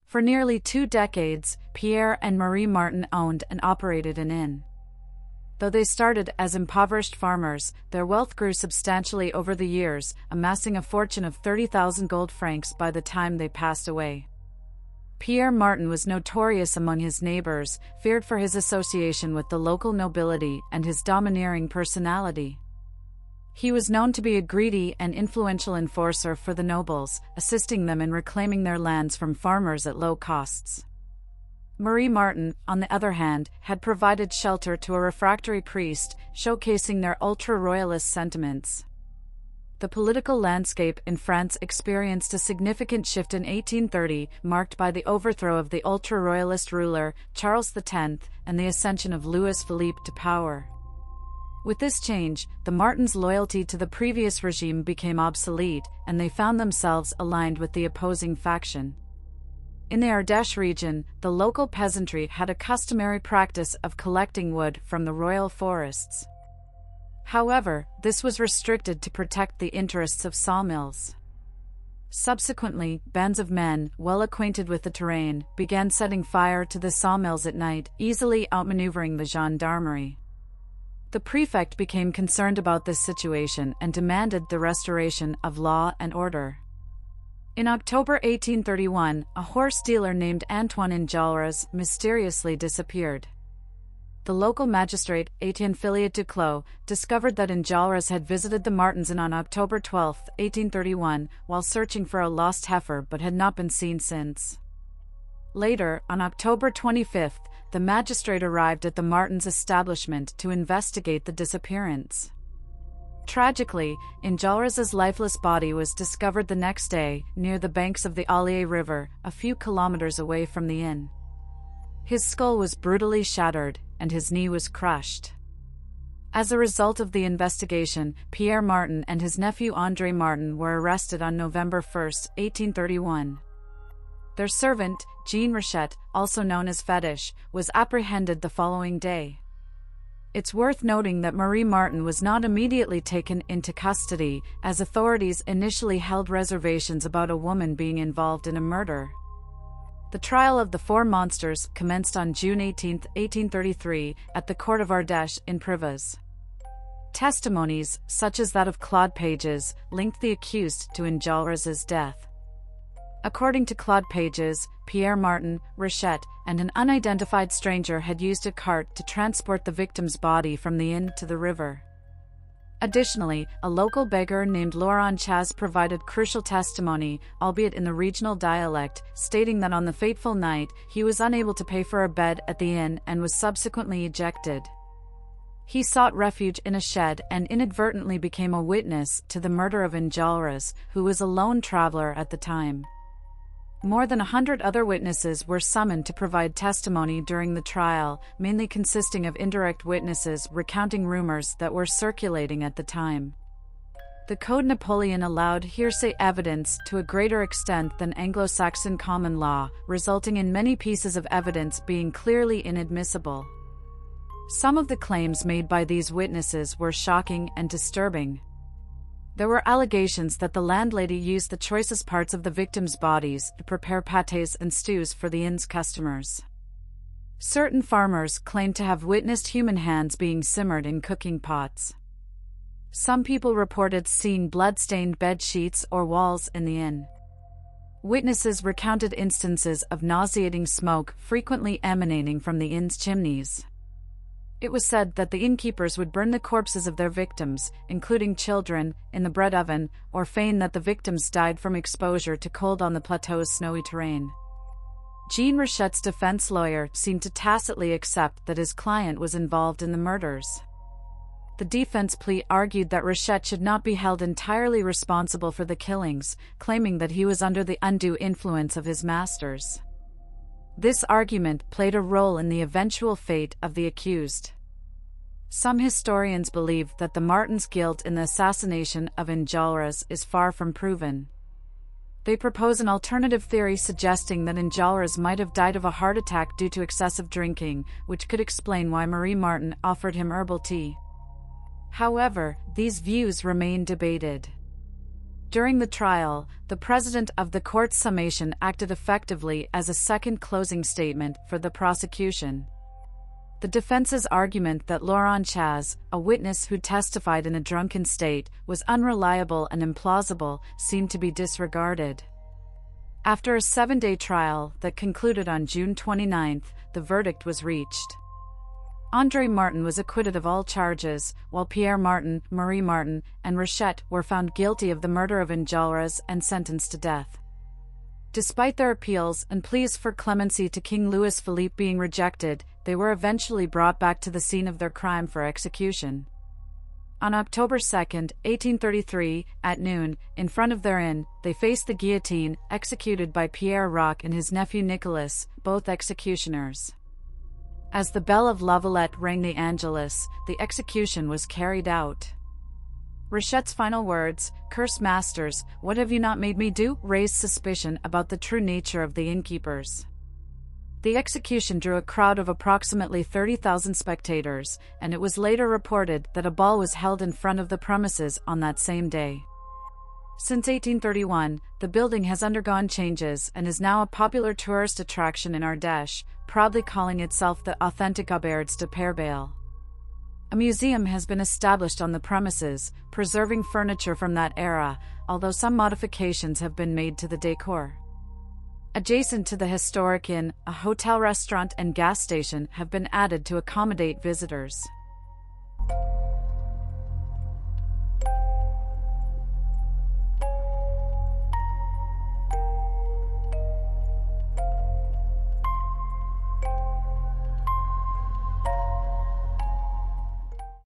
For nearly 2 decades, Pierre and Marie Martin owned and operated an inn. Though they started as impoverished farmers, their wealth grew substantially over the years, amassing a fortune of 30,000 gold francs by the time they passed away. Pierre Martin was notorious among his neighbors, feared for his association with the local nobility and his domineering personality. He was known to be a greedy and influential enforcer for the nobles, assisting them in reclaiming their lands from farmers at low costs. Marie Martin, on the other hand, had provided shelter to a refractory priest, showcasing their ultra-royalist sentiments. The political landscape in France experienced a significant shift in 1830, marked by the overthrow of the ultra-royalist ruler, Charles X, and the ascension of Louis Philippe to power. With this change, the Martins' loyalty to the previous regime became obsolete, and they found themselves aligned with the opposing faction. In the Ardèche region, the local peasantry had a customary practice of collecting wood from the royal forests. However, this was restricted to protect the interests of sawmills. Subsequently, bands of men, well acquainted with the terrain, began setting fire to the sawmills at night, easily outmaneuvering the gendarmerie. The prefect became concerned about this situation and demanded the restoration of law and order. In October 1831, a horse dealer named Antoine Enjolras mysteriously disappeared. The local magistrate, Etienne Filliot Duclos, discovered that Enjolras had visited the Martins on October 12, 1831, while searching for a lost heifer but had not been seen since. Later, on October 25, the magistrate arrived at the Martins' establishment to investigate the disappearance. Tragically, Enjolras' lifeless body was discovered the next day, near the banks of the Allier River, a few kilometers away from the inn. His skull was brutally shattered, and his knee was crushed. As a result of the investigation, Pierre Martin and his nephew André Martin were arrested on November 1, 1831. Their servant, Jean Rochette, also known as Fetish, was apprehended the following day. It's worth noting that Marie Martin was not immediately taken into custody, as authorities initially held reservations about a woman being involved in a murder. The trial of the 4 monsters commenced on June 18, 1833, at the court of Ardèche in Privas. Testimonies, such as that of Claude Pages, linked the accused to Enjolras' death. According to Claude Pages, Pierre Martin, Rochette, and an unidentified stranger had used a cart to transport the victim's body from the inn to the river. Additionally, a local beggar named Laurent Chaz provided crucial testimony, albeit in the regional dialect, stating that on the fateful night, he was unable to pay for a bed at the inn and was subsequently ejected. He sought refuge in a shed and inadvertently became a witness to the murder of Enjolras, who was a lone traveler at the time. More than 100 other witnesses were summoned to provide testimony during the trial, mainly consisting of indirect witnesses recounting rumors that were circulating at the time. The Code Napoleon allowed hearsay evidence to a greater extent than Anglo-Saxon common law, resulting in many pieces of evidence being clearly inadmissible. Some of the claims made by these witnesses were shocking and disturbing. There were allegations that the landlady used the choicest parts of the victims' bodies to prepare pâtés and stews for the inn's customers. Certain farmers claimed to have witnessed human hands being simmered in cooking pots. Some people reported seeing blood-stained bed sheets or walls in the inn. Witnesses recounted instances of nauseating smoke frequently emanating from the inn's chimneys. It was said that the innkeepers would burn the corpses of their victims, including children, in the bread oven, or feign that the victims died from exposure to cold on the plateau's snowy terrain. Jean Rochette's defense lawyer seemed to tacitly accept that his client was involved in the murders. The defense plea argued that Rochette should not be held entirely responsible for the killings, claiming that he was under the undue influence of his masters. This argument played a role in the eventual fate of the accused. Some historians believe that the Martins' guilt in the assassination of Enjolras is far from proven. They propose an alternative theory suggesting that Enjolras might have died of a heart attack due to excessive drinking, which could explain why Marie Martin offered him herbal tea. However, these views remain debated. During the trial, the president of the court's summation acted effectively as a second closing statement for the prosecution. The defense's argument that Laurent Chaz, a witness who testified in a drunken state, was unreliable and implausible, seemed to be disregarded. After a 7-day trial that concluded on June 29, the verdict was reached. André Martin was acquitted of all charges, while Pierre Martin, Marie Martin, and Rochette were found guilty of the murder of Enjolras and sentenced to death. Despite their appeals and pleas for clemency to King Louis Philippe being rejected, they were eventually brought back to the scene of their crime for execution. On October 2, 1833, at noon, in front of their inn, they faced the guillotine, executed by Pierre Roch and his nephew Nicolas, both executioners. As the bell of Lavillatte rang the Angelus, the execution was carried out. Rochette's final words, "Cursed masters, what have you not made me do?" raised suspicion about the true nature of the innkeepers. The execution drew a crowd of approximately 30,000 spectators, and it was later reported that a ball was held in front of the premises on that same day. Since 1831, the building has undergone changes and is now a popular tourist attraction in Ardèche, proudly calling itself the authentic Auberge de Père-Bale. A museum has been established on the premises, preserving furniture from that era, although some modifications have been made to the decor. Adjacent to the historic inn, a hotel, restaurant, and gas station have been added to accommodate visitors.